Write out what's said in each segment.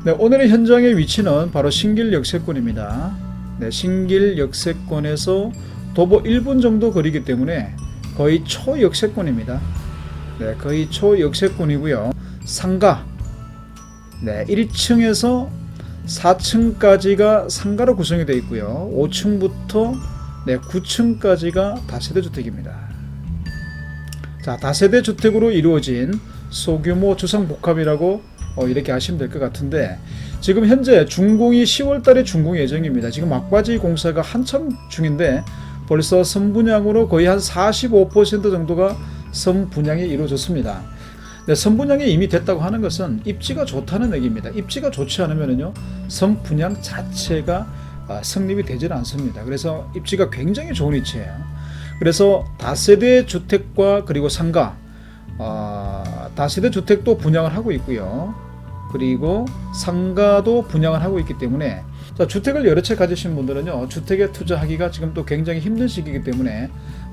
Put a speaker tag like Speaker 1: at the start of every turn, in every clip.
Speaker 1: 네, 오늘의 현장의 위치는 바로 신길 역세권입니다. 네, 신길 역세권에서 도보 1분 정도 거리기 때문에 거의 초역세권입니다. 네, 거의 초역세권이고요. 상가, 네, 1층에서 4층까지가 상가로 구성이 되어 있고요. 5층부터 9층까지가 다세대 주택입니다. 자, 다세대 주택으로 이루어진 소규모 주상복합이라고 이렇게 하시면 될 것 같은데, 지금 현재 준공이 10월달에 준공 예정입니다. 지금 막바지 공사가 한참 중인데 벌써 선분양으로 거의 한 45% 정도가 선분양이 이루어졌습니다. 네, 선분양이 이미 됐다고 하는 것은 입지가 좋다는 얘기입니다. 입지가 좋지 않으면요, 선분양 자체가 성립이 되지는 않습니다. 그래서 입지가 굉장히 좋은 위치예요. 그래서 다세대 주택과 그리고 상가, 다세대 주택도 분양을 하고 있고요. 그리고 상가도 분양을 하고 있기 때문에, 자, 주택을 여러 채 가지신 분들은요, 주택에 투자하기가 지금 또 굉장히 힘든 시기이기 때문에,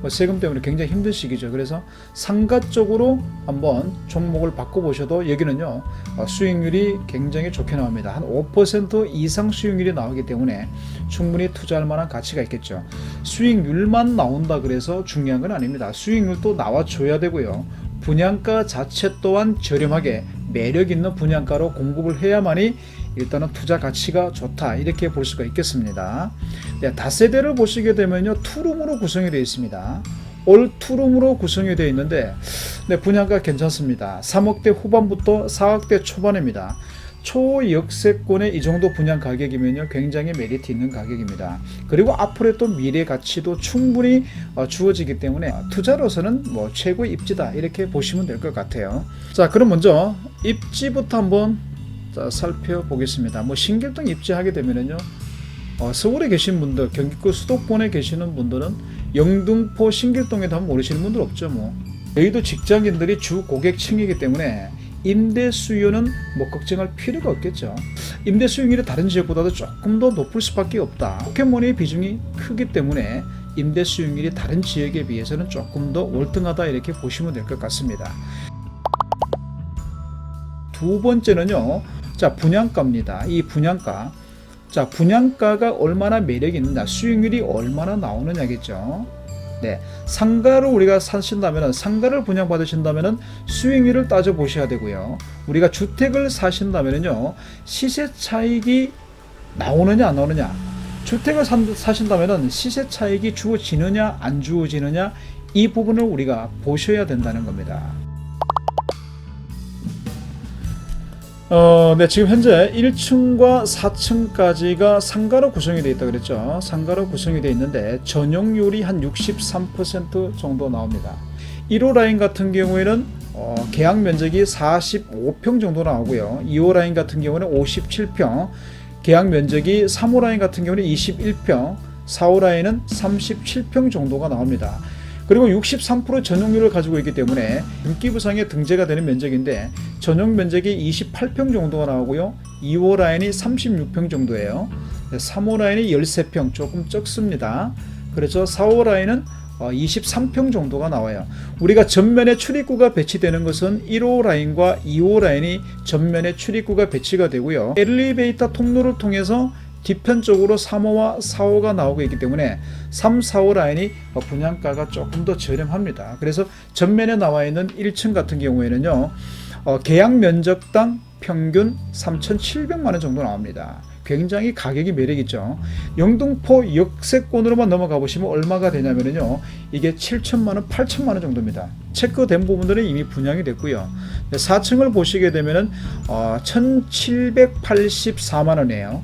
Speaker 1: 세금 때문에 굉장히 힘든 시기죠. 그래서 상가 쪽으로 한번 종목을 바꿔보셔도 여기는요, 수익률이 굉장히 좋게 나옵니다. 한 5% 이상 수익률이 나오기 때문에 충분히 투자할 만한 가치가 있겠죠. 수익률만 나온다 그래서 중요한 건 아닙니다. 수익률도 나와줘야 되고요. 분양가 자체 또한 저렴하게 매력 있는 분양가로 공급을 해야만이 일단은 투자 가치가 좋다, 이렇게 볼 수가 있겠습니다. 네, 다세대를 보시게 되면요, 투룸으로 구성이 되어 있습니다. 올 투룸으로 구성이 되어 있는데, 네, 분양가 괜찮습니다. 3억대 후반부터 4억대 초반입니다. 초역세권의 이 정도 분양 가격이면요, 굉장히 메리트 있는 가격입니다. 그리고 앞으로의 또 미래 가치도 충분히 주어지기 때문에 투자로서는 최고의 입지다, 이렇게 보시면 될 것 같아요. 자, 그럼 먼저 입지부터 한번 살펴보겠습니다. 신길동 입지하게 되면요, 서울에 계신 분들, 경기도 수도권에 계시는 분들은 영등포 신길동에도 한번 오르시는 분들 없죠. 여기도 직장인들이 주 고객층이기 때문에 임대 수요는 걱정할 필요가 없겠죠. 임대 수요율이 다른 지역보다도 조금 더 높을 수밖에 없다. 포켓몬의 비중이 크기 때문에 임대 수요율이 다른 지역에 비해서는 조금 더 월등하다, 이렇게 보시면 될 것 같습니다. 두 번째는요, 자, 분양가입니다. 이 분양가, 자, 분양가가 얼마나 매력이 있느냐, 수익률이 얼마나 나오느냐겠죠. 네, 상가를 우리가 사신다면, 상가를 분양받으신다면 수익률을 따져 보셔야 되고요. 우리가 주택을 사신다면요, 시세 차익이 나오느냐 안 나오느냐, 주택을 사신다면 시세 차익이 주어지느냐 안 주어지느냐, 이 부분을 우리가 보셔야 된다는 겁니다. 네, 지금 현재 1층과 4층까지가 상가로 구성이 되어 있다 그랬죠. 상가로 구성이 되어 있는데 전용률이 한 63% 정도 나옵니다. 1호 라인 같은 경우에는 계약 면적이 45평 정도 나오고요. 2호 라인 같은 경우는 57평, 계약 면적이 3호 라인 같은 경우는 21평, 4호 라인은 37평 정도가 나옵니다. 그리고 63% 전용률을 가지고 있기 때문에 등기부상에 등재가 되는 면적인데 전용 면적이 28평 정도가 나오고요. 2호 라인이 36평 정도예요. 3호 라인이 13평, 조금 적습니다. 그래서 4호 라인은 23평 정도가 나와요. 우리가 전면에 출입구가 배치되는 것은 1호 라인과 2호 라인이 전면에 출입구가 배치가 되고요. 엘리베이터 통로를 통해서 뒤편 쪽으로 3호와 4호가 나오고 있기 때문에 3, 4호 라인이 분양가가 조금 더 저렴합니다. 그래서 전면에 나와 있는 1층 같은 경우에는요, 계약 면적당 평균 3,700만 원 정도 나옵니다. 굉장히 가격이 매력있죠. 영등포 역세권으로만 넘어가 보시면 얼마가 되냐면요, 이게 7천만 원, 8천만 원 정도입니다. 체크된 부분들은 이미 분양이 됐고요. 4층을 보시게 되면은 1,784만 원이에요.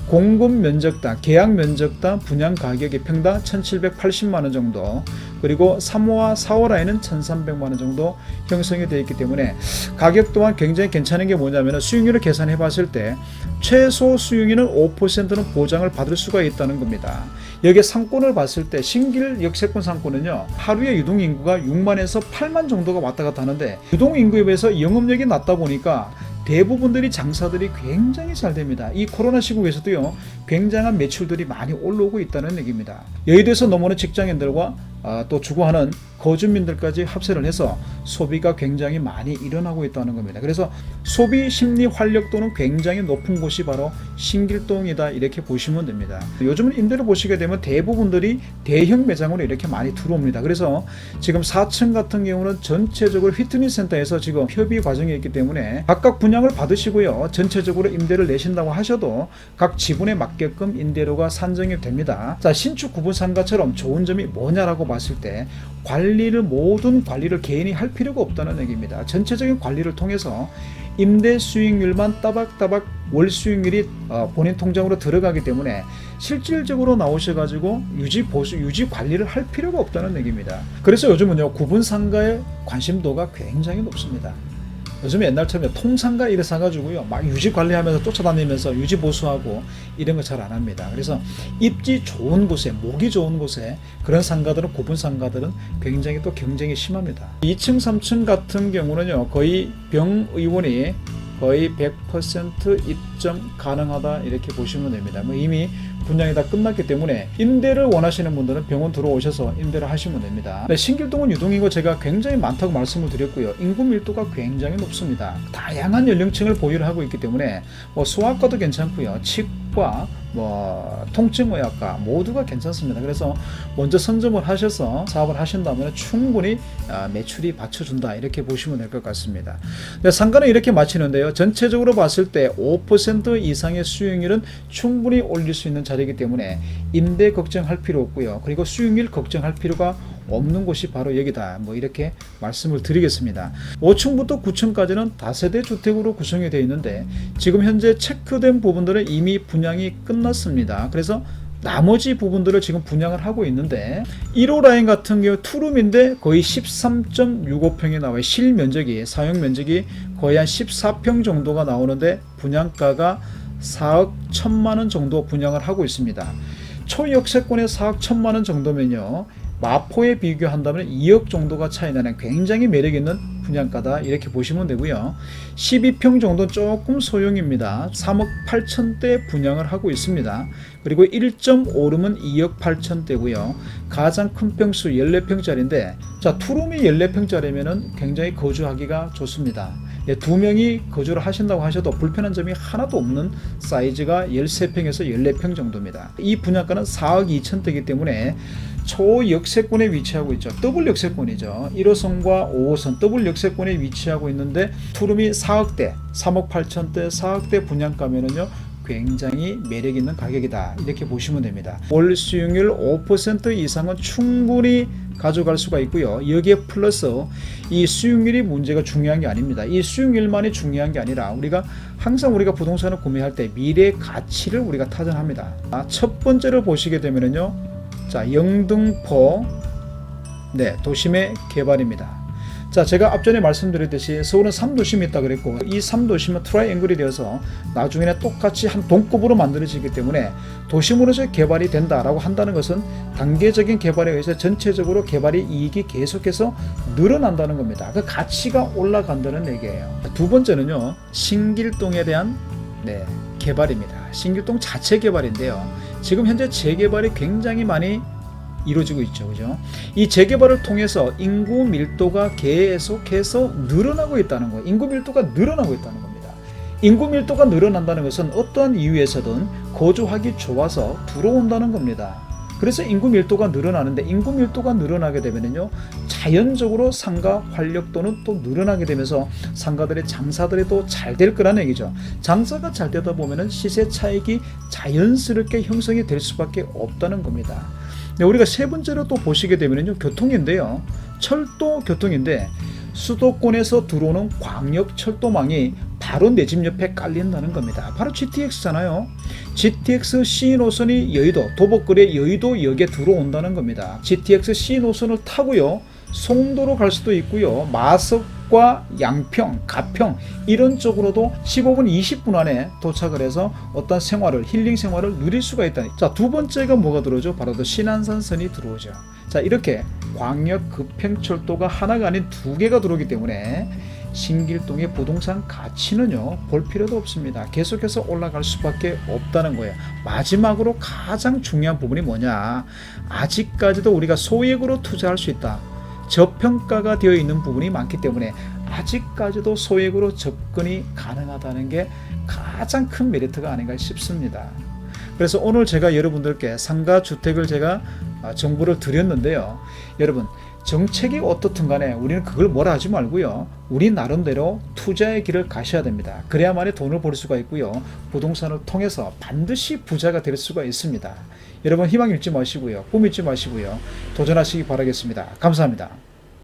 Speaker 1: 공급 면적당, 계약 면적당 분양 가격이 평당 1,780만원 정도, 그리고 3호와 4호 라인은 1,300만원 정도 형성이 되어 있기 때문에 가격 또한 굉장히 괜찮은 게 뭐냐면, 수익률을 계산해 봤을 때 최소 수익률은 5%는 보장을 받을 수가 있다는 겁니다. 여기에 상권을 봤을 때 신길 역세권 상권은요, 하루에 유동인구가 6만에서 8만 정도가 왔다 갔다 하는데, 유동인구에 비해서 영업력이 낮다 보니까 대부분들이 장사들이 굉장히 잘 됩니다. 이 코로나 시국에서도요, 굉장한 매출들이 많이 올라오고 있다는 얘기입니다. 여의도에서 넘어오는 직장인들과 또 주거하는 거주민들까지 합세를 해서 소비가 굉장히 많이 일어나고 있다는 겁니다. 그래서 소비 심리 활력도는 굉장히 높은 곳이 바로 신길동이다 이렇게 보시면 됩니다. 요즘은 임대를 보시게 되면 대부분들이 대형 매장으로 이렇게 많이 들어옵니다. 그래서 지금 4층 같은 경우는 전체적으로 피트니스 센터에서 지금 협의 과정에 있기 때문에 각각 분양을 받으시고요. 전체적으로 임대를 내신다고 하셔도 각 지분에 맞게끔 임대료가 산정이 됩니다. 자, 신축 구분 상가처럼 좋은 점이 뭐냐라고 봤을 때 모든 관리를 개인이 할 필요가 없다는 얘기입니다. 전체적인 관리를 통해서 임대 수익률만 따박따박 월 수익률이 본인 통장으로 들어가기 때문에 실질적으로 나오셔가지고 유지 관리를 할 필요가 없다는 얘기입니다. 그래서 요즘은요 구분 상가의 관심도가 굉장히 높습니다. 요즘에 옛날처럼 통상가 이래 사가지고요 막 유지 관리하면서 쫓아다니면서 유지 보수하고 이런 거 잘 안 합니다. 그래서 입지 좋은 곳에 목이 좋은 곳에 그런 상가들은 구분 상가들은 굉장히 또 경쟁이 심합니다. 2층 3층 같은 경우는요 거의 병의원이 거의 100% 입점 가능하다 이렇게 보시면 됩니다. 이미 분양이 다 끝났기 때문에 임대를 원하시는 분들은 병원 들어오셔서 임대를 하시면 됩니다. 네, 신길동은 유동인구 제가 굉장히 많다고 말씀을 드렸고요. 인구 밀도가 굉장히 높습니다. 다양한 연령층을 보유를 하고 있기 때문에 소아과도 괜찮고요. 치과, 통증의학과 모두가 괜찮습니다. 그래서 먼저 선점을 하셔서 사업을 하신다면 충분히 매출이 받쳐준다 이렇게 보시면 될 것 같습니다. 네, 상가는 이렇게 마치는데요. 전체적으로 봤을 때 5% 이상의 수익률은 충분히 올릴 수 있는 자리이기 때문에 임대 걱정할 필요 없고요. 그리고 수익률 걱정할 필요가 없는 곳이 바로 여기다 이렇게 말씀을 드리겠습니다. 5층부터 9층까지는 다세대 주택으로 구성이 되어 있는데 지금 현재 체크된 부분들은 이미 분양이 끝났습니다. 그래서 나머지 부분들을 지금 분양을 하고 있는데 1호 라인 같은 경우 투룸인데 거의 13.65평이 나와요. 실면적이 사용 면적이 거의 한 14평 정도가 나오는데 분양가가 4억 1천만 원 정도 분양을 하고 있습니다. 초역세권의 4억 1천만 원 정도면요 마포에 비교한다면 2억 정도가 차이 나는 굉장히 매력 있는 분양가다 이렇게 보시면 되고요. 12평 정도는 조금 소형입니다. 3억 8천대 분양을 하고 있습니다. 그리고 1.5룸은 2억 8천대고요. 가장 큰 평수 14평짜리인데 자 투룸이 14평짜리면 굉장히 거주하기가 좋습니다. 두 명이 거주를 하신다고 하셔도 불편한 점이 하나도 없는 사이즈가 13평에서 14평 정도입니다. 이 분양가는 4억 2천대이기 때문에 초역세권에 위치하고 있죠. 더블 역세권이죠. 1호선과 5호선 더블 역세권에 위치하고 있는데 투룸이 4억대, 3억 8천대, 4억대 분양가면은요 굉장히 매력 있는 가격이다 이렇게 보시면 됩니다. 월 수익률 5% 이상은 충분히 가져갈 수가 있고요. 여기에 플러스 이 수익률이 문제가 중요한 게 아닙니다. 이 수익률만이 중요한 게 아니라 항상 우리가 부동산을 구매할 때 미래 가치를 우리가 타전합니다. 첫 번째로 보시게 되면은요. 자, 영등포 도심의 개발입니다. 자, 제가 앞전에 말씀드렸듯이 서울은 3도심이 있다 그랬고 이 3도심은 트라이앵글이 되어서 나중에는 똑같이 한 동급으로 만들어지기 때문에 도심으로서 개발이 된다라고 한다는 것은 단계적인 개발에 의해서 전체적으로 개발이 이익이 계속해서 늘어난다는 겁니다. 그 가치가 올라간다는 얘기예요. 두 번째는요. 신길동에 대한 개발입니다. 신길동 자체 개발인데요. 지금 현재 재개발이 굉장히 많이 이루어지고 있죠. 그죠? 이 재개발을 통해서 인구 밀도가 계속해서 늘어나고 있다는 거예요. 인구 밀도가 늘어나고 있다는 겁니다. 인구 밀도가 늘어난다는 것은 어떠한 이유에서든 거주하기 좋아서 들어온다는 겁니다. 그래서 인구 밀도가 늘어나는데 인구 밀도가 늘어나게 되면요 자연적으로 상가 활력도는 또 늘어나게 되면서 상가들의 장사들이 또 잘 될 거라는 얘기죠. 장사가 잘 되다 보면은 시세 차익이 자연스럽게 형성이 될 수밖에 없다는 겁니다. 우리가 세 번째로 또 보시게 되면요 교통인데요. 철도 교통인데 수도권에서 들어오는 광역 철도망이 바로 내 집 옆에 깔린다는 겁니다. 바로 GTX잖아요. GTX C 노선이 여의도 도보거리 여의도역에 들어온다는 겁니다. GTX C 노선을 타고요 송도로 갈 수도 있고요 마석과 양평, 가평 이런 쪽으로도 15분 20분 안에 도착을 해서 어떤 생활을 힐링 생활을 누릴 수가 있다. 자, 두 번째가 뭐가 들어오죠? 바로 신안산선이 들어오죠. 자, 이렇게 광역 급행철도가 하나가 아닌 두 개가 들어오기 때문에 신길동의 부동산 가치는요 볼 필요도 없습니다. 계속해서 올라갈 수밖에 없다는 거예요. 마지막으로 가장 중요한 부분이 뭐냐, 아직까지도 우리가 소액으로 투자할 수 있다. 저평가가 되어 있는 부분이 많기 때문에 아직까지도 소액으로 접근이 가능하다는 게 가장 큰 메리트가 아닌가 싶습니다. 그래서 오늘 제가 여러분들께 상가주택을 제가 정보를 드렸는데요. 여러분, 정책이 어떻든 간에 우리는 그걸 뭐라 하지 말고요, 우리 나름대로 투자의 길을 가셔야 됩니다. 그래야만이 돈을 벌 수가 있고요, 부동산을 통해서 반드시 부자가 될 수가 있습니다. 여러분, 희망 잃지 마시고요, 꿈 잃지 마시고요, 도전하시기 바라겠습니다. 감사합니다.